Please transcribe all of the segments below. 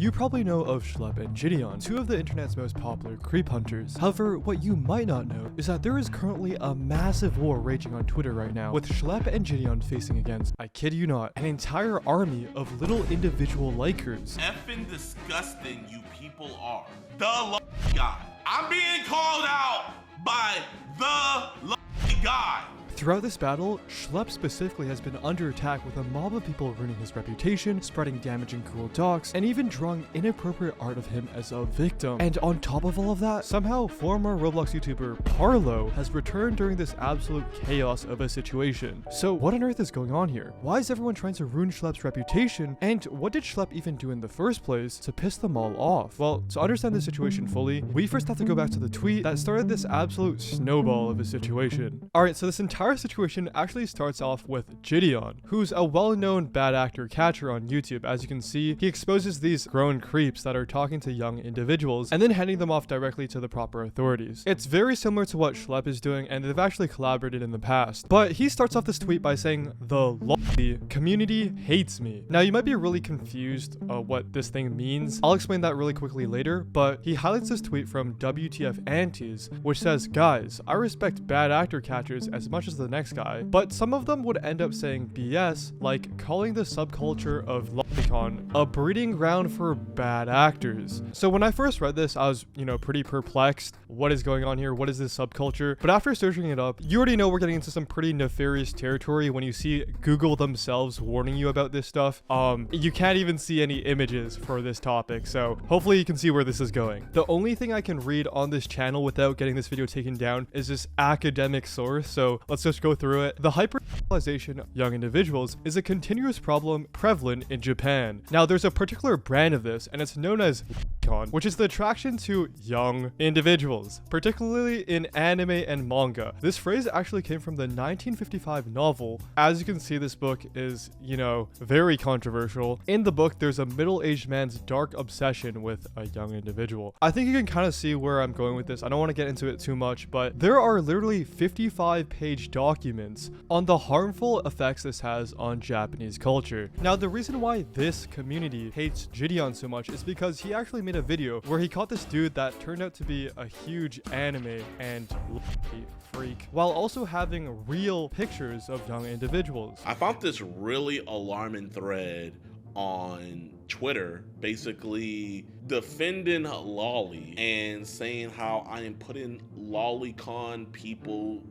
You probably know of Schlep and Gideon, two of the internet's most popular creep hunters. However, what you might not know is that there is currently a massive war raging on Twitter right now, with Schlep and Gideon facing against, I kid you not, an entire army of little individual likers. Effing disgusting you people are. The guy. I'm being called out by the guy. Throughout this battle, Schlep specifically has been under attack, with a mob of people ruining his reputation, spreading damaging cruel docs, and even drawing inappropriate art of him as a victim. And on top of all of that, somehow former Roblox YouTuber Parlo has returned during this absolute chaos of a situation. So what on earth is going on here? Why is everyone trying to ruin Schlep's reputation? And what did Schlep even do in the first place to piss them all off? Well, to understand this situation fully, we first have to go back to the tweet that started this absolute snowball of a situation. Alright, so this entire situation actually starts off with Gideon, who's a well-known bad actor catcher on YouTube. As you can see, he exposes these grown creeps that are talking to young individuals and then handing them off directly to the proper authorities. It's very similar to what Schlep is doing, and they've actually collaborated in the past. But he starts off this tweet by saying, "The community hates me." Now, you might be really confused what this thing means. I'll explain that really quickly later, but he highlights this tweet from WTF Antis, which says, "Guys, I respect bad actor catchers as much as the next guy," but some of them would end up saying BS, like calling the subculture of lolicon a breeding ground for bad actors. So when I first read this, I was, pretty perplexed. What is going on here? What is this subculture? But after searching it up, you already know we're getting into some pretty nefarious territory when you see Google themselves warning you about this stuff. You can't even see any images for this topic, so hopefully you can see where this is going. The only thing I can read on this channel without getting this video taken down is this academic source, so let's just go through it. The hypersexualization of young individuals is a continuous problem prevalent in Japan. Now, there's a particular brand of this, and it's known as lolicon, which is the attraction to young individuals, particularly in anime and manga. This phrase actually came from the 1955 novel. As you can see, this book is, very controversial. In the book, there's a middle-aged man's dark obsession with a young individual. I think you can kind of see where I'm going with this. I don't want to get into it too much, but there are literally 55-page documents on the harmful effects this has on Japanese culture. Now, the reason why this community hates Gideon so much is because he actually made a video where he caught this dude that turned out to be a huge anime and freak, while also having real pictures of young individuals. I found this really alarming thread on Twitter, basically defending lolly and saying how I am putting lolicon people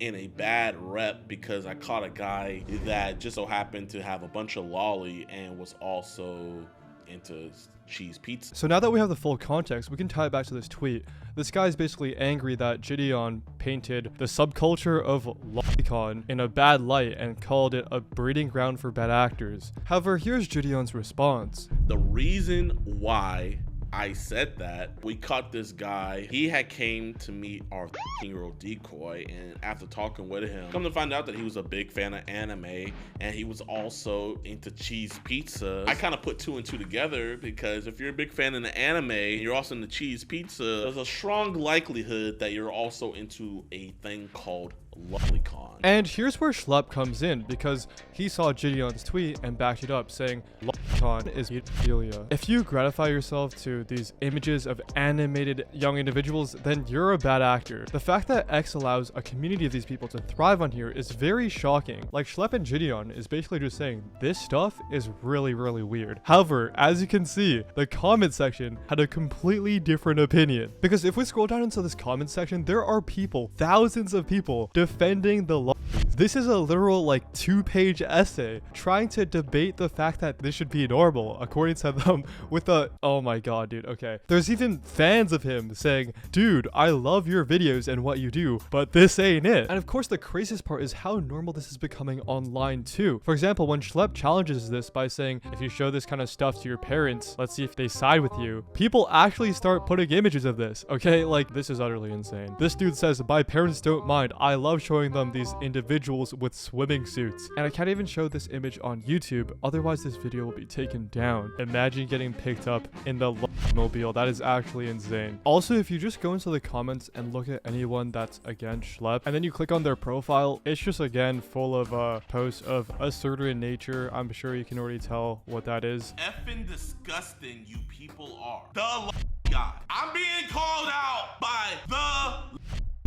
in a bad rep because I caught a guy that just so happened to have a bunch of lolly and was also into cheese pizza. So now that we have the full context, we can tie it back to this tweet. This guy is basically angry that Gideon painted the subculture of lolicon in a bad light and called it a breeding ground for bad actors. However, here's Gideon's response. The reason why I said that, we caught this guy. He had came to meet our 13-year-old decoy, and after talking with him, come to find out that he was a big fan of anime and he was also into cheese pizza. I kind of put two and two together because if you're a big fan of the anime and you're also into cheese pizza, there's a strong likelihood that you're also into a thing called lolicon. And here's where Schlep comes in, because he saw Gideon's tweet and backed it up, saying lolicon is pedophilia. If you gratify yourself to these images of animated young individuals, then you're a bad actor. The fact that X allows a community of these people to thrive on here is very shocking. Like, Schlep and Gideon is basically just saying this stuff is really, really weird. However, as you can see, the comment section had a completely different opinion, because if we scroll down into this comment section, there are people, thousands of people, defending the law. This is a literal 2-page essay trying to debate the fact that this should be normal, according to them, with a, oh my god, dude, okay. There's even fans of him saying, dude, I love your videos and what you do, but this ain't it. And of course, the craziest part is how normal this is becoming online too. For example, when Schlep challenges this by saying, if you show this kind of stuff to your parents, let's see if they side with you, people actually start putting images of this, okay? This is utterly insane. This dude says, my parents don't mind, I love love showing them these individuals with swimming suits. And I can't even show this image on YouTube, otherwise this video will be taken down. Imagine getting picked up in the mobile. That is actually insane. Also, if you just go into the comments and look at anyone that's against Schlep, and then you click on their profile, it's just again full of posts of a certain nature. I'm sure you can already tell what that is. Effing disgusting you people are. The guy. I'm being called out by the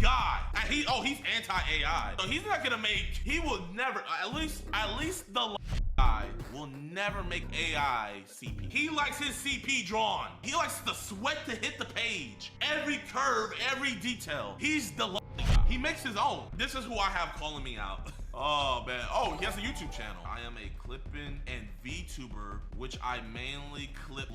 guy. And he's anti-AI. So he's not gonna he will never, at least the guy will never make AI CP. He likes his CP drawn. He likes the sweat to hit the page. Every curve, every detail. He's the guy. He makes his own. This is who I have calling me out. Oh man. Oh, he has a YouTube channel. I am a clipping and VTuber, which I mainly clip.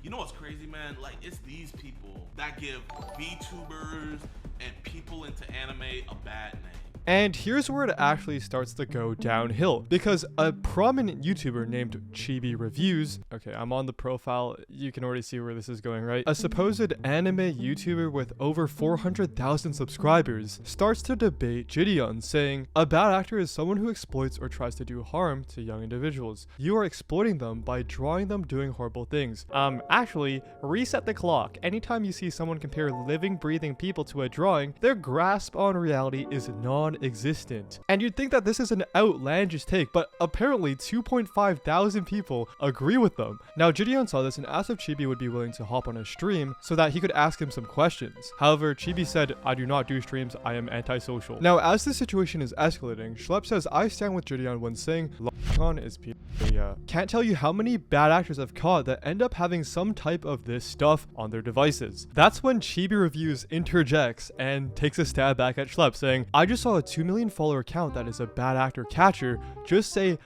You know what's crazy, man? Like, it's these people that give VTubers and people into anime a bad name. And here's where it actually starts to go downhill, because a prominent YouTuber named Chibi Reviews, okay, I'm on the profile, you can already see where this is going, right? A supposed anime YouTuber with over 400,000 subscribers starts to debate Gideon, saying, a bad actor is someone who exploits or tries to do harm to young individuals. You are exploiting them by drawing them doing horrible things. Actually, reset the clock. Anytime you see someone compare living, breathing people to a drawing, their grasp on reality is non-existent. And you'd think that this is an outlandish take, but apparently 2.5 thousand people agree with them. Now, Gideon saw this and asked if Chibi would be willing to hop on a stream so that he could ask him some questions. However, Chibi said, I do not do streams, I am antisocial. Now, as the situation is escalating, Schlep says, I stand with Gideon when saying Con is pedophilia. Can't tell you how many bad actors I've caught that end up having some type of this stuff on their devices. That's when Chibi Reviews interjects and takes a stab back at Schlep, saying, I just saw a 2 million follower account that is a bad actor catcher just say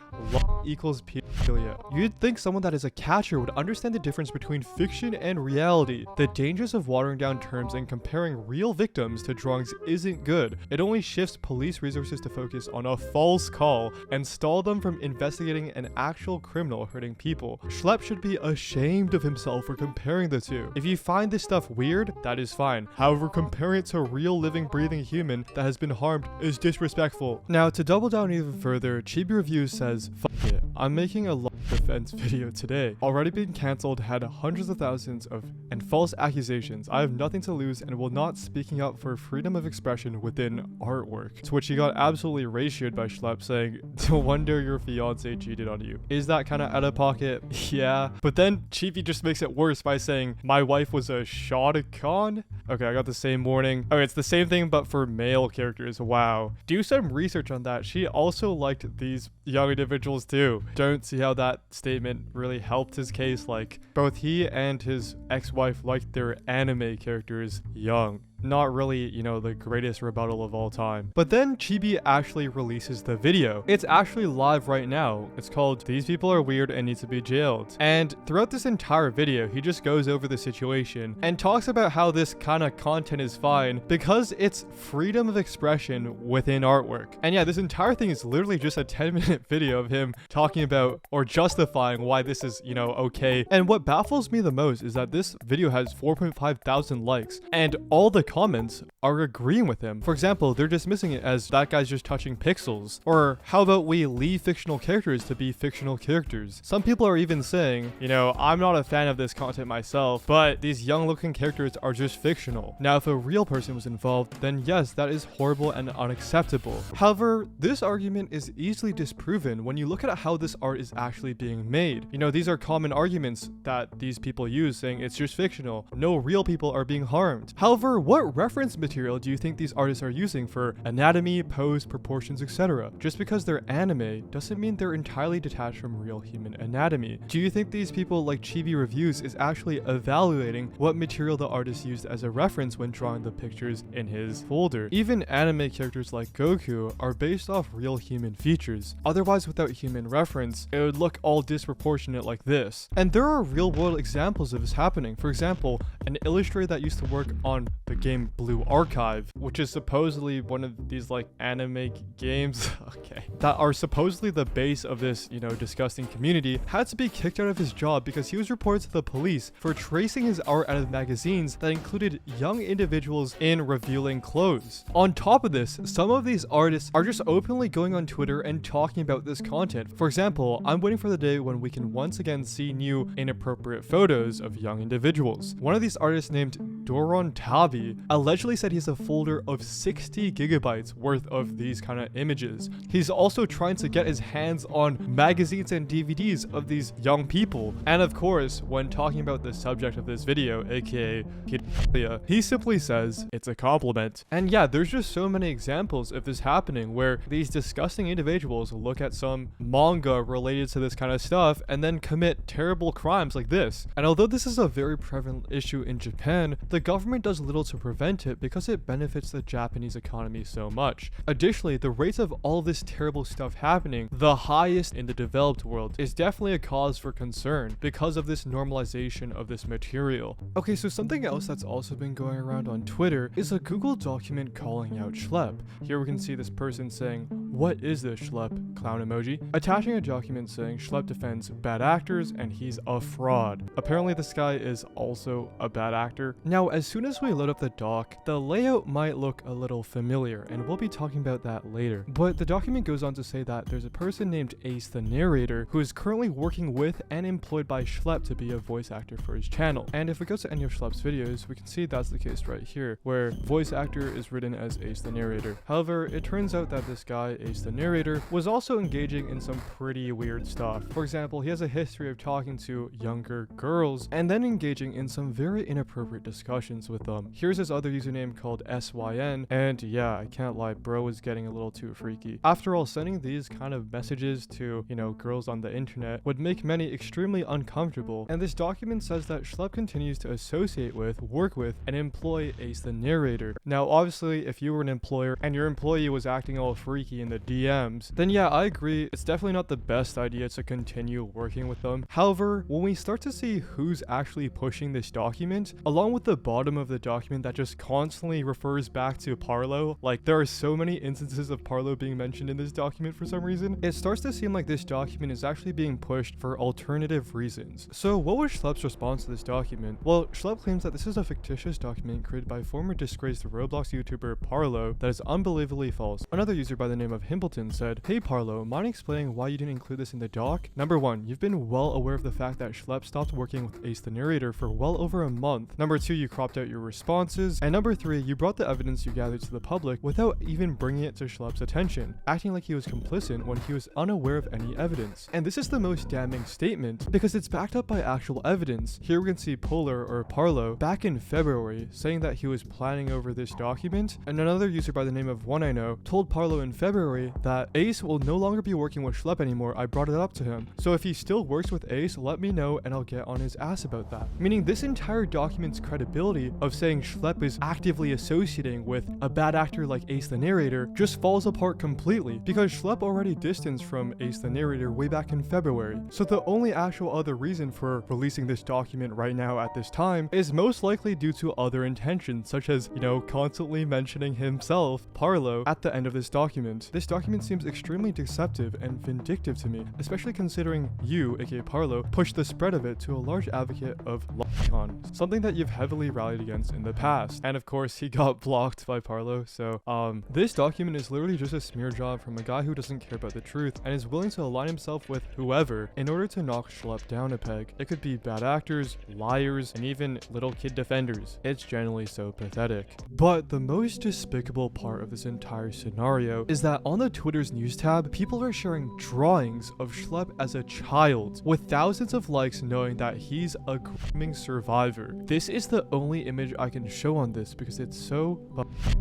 equals pedophilia. You'd think someone that is a catcher would understand the difference between fiction and reality. The dangers of watering down terms and comparing real victims to drawings isn't good. It only shifts police resources to focus on a false call and stall them from investigating an actual criminal hurting people. Schlep should be ashamed of himself for comparing the two. If you find this stuff weird, that is fine. However, comparing it to a real living breathing human that has been harmed is disrespectful. Now, to double down even further, Chibi Reviews says, fuck it, I'm making a defense video today. Already been cancelled, had hundreds of thousands of and false accusations. I have nothing to lose and will not speaking up for freedom of expression within artwork. To which he got absolutely ratioed by Schlep, saying, no wonder your fiance cheated on you. Is that kind of out of pocket? Yeah. But then Chibi just makes it worse by saying, my wife was a Shotacon? Okay, I got the same warning. Okay, it's the same thing but for male characters. Wow. Do some research on that. She also liked these young individuals too. Don't see how that statement really helped his case. Like, both he and his ex-wife liked their anime characters young. Not really, you know, the greatest rebuttal of all time. But then Chibi actually releases the video. It's actually live right now. It's called These People Are Weird and Need to Be Jailed. And throughout this entire video, he just goes over the situation and talks about how this kind of content is fine because it's freedom of expression within artwork. And yeah, this entire thing is literally just a 10-minute video of him talking about or justifying why this is, you know, okay. And what baffles me the most is that this video has 4.5 thousand likes and all the comments are agreeing with him. For example, they're dismissing it as that guy's just touching pixels. Or how about we leave fictional characters to be fictional characters? Some people are even saying, you know, I'm not a fan of this content myself, but these young looking characters are just fictional. Now, if a real person was involved, then yes, that is horrible and unacceptable. However, this argument is easily disproven when you look at how this art is actually being made. You know, these are common arguments that these people use, saying it's just fictional. No real people are being harmed. However, what reference material do you think these artists are using for anatomy, pose, proportions, etc.? Just because they're anime doesn't mean they're entirely detached from real human anatomy. Do you think these people like Chibi Reviews is actually evaluating what material the artist used as a reference when drawing the pictures in his folder? Even anime characters like Goku are based off real human features. Otherwise, without human reference, it would look all disproportionate like this. And there are real world examples of this happening. For example, an illustrator that used to work on the game game Blue Archive, which is supposedly one of these like anime games okay, that are supposedly the base of this, disgusting community, had to be kicked out of his job because he was reported to the police for tracing his art out of magazines that included young individuals in revealing clothes. On top of this, some of these artists are just openly going on Twitter and talking about this content. For example, I'm waiting for the day when we can once again see new inappropriate photos of young individuals. One of these artists named Doron Tabi allegedly said he has a folder of 60 gigabytes worth of these kind of images. He's also trying to get his hands on magazines and DVDs of these young people. And of course, when talking about the subject of this video, aka pedophilia, he simply says it's a compliment. And yeah, there's just so many examples of this happening where these disgusting individuals look at some manga related to this kind of stuff and then commit terrible crimes like this. And although this is a very prevalent issue in Japan, the government does little to prevent it because it benefits the Japanese economy so much. Additionally, the rates of all of this terrible stuff happening, the highest in the developed world, is definitely a cause for concern because of this normalization of this material. Okay, so something else that's also been going around on Twitter is a Google document calling out Schlep. Here we can see this person saying, "What is this, Schlep?" Clown emoji. Attaching a document saying Schlep defends bad actors and he's a fraud. Apparently this guy is also a bad actor. Now, as soon as we load up the doc, the layout might look a little familiar, and we'll be talking about that later. But the document goes on to say that there's a person named Ace the Narrator who is currently working with and employed by Schlep to be a voice actor for his channel. And if we go to any of Schlep's videos, we can see that's the case right here, where voice actor is written as Ace the Narrator. However, it turns out that this guy, Ace the Narrator, was also engaging in some pretty weird stuff. For example, he has a history of talking to younger girls and then engaging in some very inappropriate discussions with them. Here's his other username called SYN, and yeah, I can't lie, bro was getting a little too freaky. After all, sending these kind of messages to, girls on the internet would make many extremely uncomfortable, and this document says that Schlep continues to associate with, work with, and employ Ace the Narrator. Now, obviously, if you were an employer and your employee was acting all freaky in the DMs, then yeah, I agree, it's definitely not the best idea to continue working with them. However, when we start to see who's actually pushing this document, along with the bottom of the document that just constantly refers back to Parlo, like there are so many instances of Parlo being mentioned in this document for some reason, it starts to seem like this document is actually being pushed for alternative reasons. So what was Schlep's response to this document? Well, Schlep claims that this is a fictitious document created by former disgraced Roblox YouTuber Parlo that is unbelievably false. Another user by the name of Himpleton said, "Hey Parlo, mind explaining why you didn't include this in the doc? Number 1, you've been well aware of the fact that Schlep stopped working with Ace the Narrator for well over a month. Number 2, you cropped out your responses. And number 3, you brought the evidence you gathered to the public without even bringing it to Schlep's attention, acting like he was complicit when he was unaware of any evidence." And this is the most damning statement because it's backed up by actual evidence. Here we can see Polar or Parlo back in February saying that he was planning over this document, and another user by the name of One I Know told Parlo in February that Ace will no longer be working with Schlep anymore. I brought it up to him. So if he still works with Ace, let me know and I'll get on his ass about that. Meaning this entire document's credibility of saying Schlep is actively associating with a bad actor like Ace the Narrator just falls apart completely because Schlep already distanced from Ace the Narrator way back in February. So the only actual other reason for releasing this document right now at this time is most likely due to other intentions, such as, constantly mentioning himself, Parlo, at the end of this document. This document seems extremely deceptive and vindictive to me, especially considering you, aka Parlo, pushed the spread of it to a large advocate of lockon, something that you've heavily rallied against in the past. And of course, he got blocked by Parlo, so this document is literally just a smear job from a guy who doesn't care about the truth and is willing to align himself with whoever in order to knock Schlep down a peg. It could be bad actors, liars, and even little kid defenders. It's generally so pathetic. But the most despicable part of this entire scenario is that on the Twitter's news tab, people are sharing drawings of Schlep as a child with thousands of likes knowing that he's a grooming survivor. This is the only image I can show on this because it's so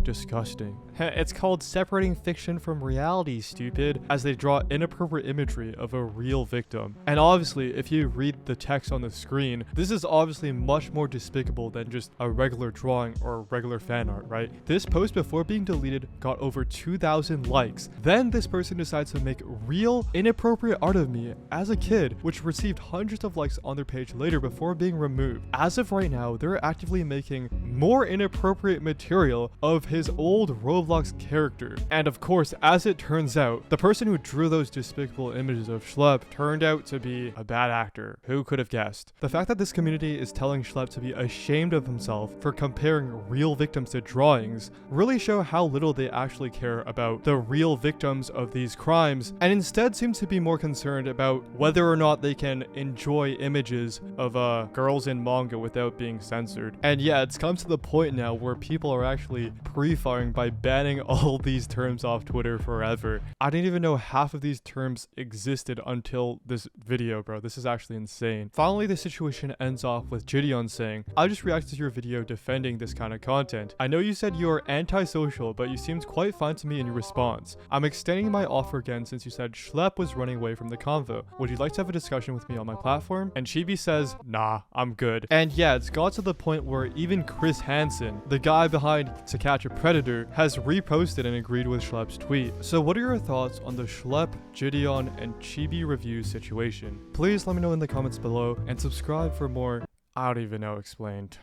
disgusting. It's called separating fiction from reality, stupid, as they draw inappropriate imagery of a real victim. And obviously, if you read the text on the screen, this is obviously much more despicable than just a regular drawing or regular fan art, right? This post, before being deleted, got over 2,000 likes. Then this person decides to make real inappropriate art of me as a kid, which received hundreds of likes on their page later before being removed. As of right now, they're actively making more more inappropriate material of his old Roblox character. And of course, as it turns out, the person who drew those despicable images of Schlep turned out to be a bad actor. Who could have guessed? The fact that this community is telling Schlep to be ashamed of himself for comparing real victims to drawings really show how little they actually care about the real victims of these crimes, and instead seem to be more concerned about whether or not they can enjoy images of girls in manga without being censored. And yeah, it's come to the point now where people are actually pre-firing by banning all these terms off Twitter forever. I didn't even know half of these terms existed until this video, bro. This is actually insane. Finally, the situation ends off with Gideon saying, I just reacted to your video defending this kind of content. I know you said you're antisocial, but you seemed quite fine to me in your response. I'm extending my offer again since you said Schlep was running away from the convo. Would you like to have a discussion with me on my platform? And Chibi says, nah, I'm good. And yeah, it's got to the point where even Chris Hansen, the guy behind To Catch a Predator, has reposted and agreed with Schlep's tweet. So what are your thoughts on the Schlep, Gideon, and Chibi review situation? Please let me know in the comments below and subscribe for more I don't even know explained.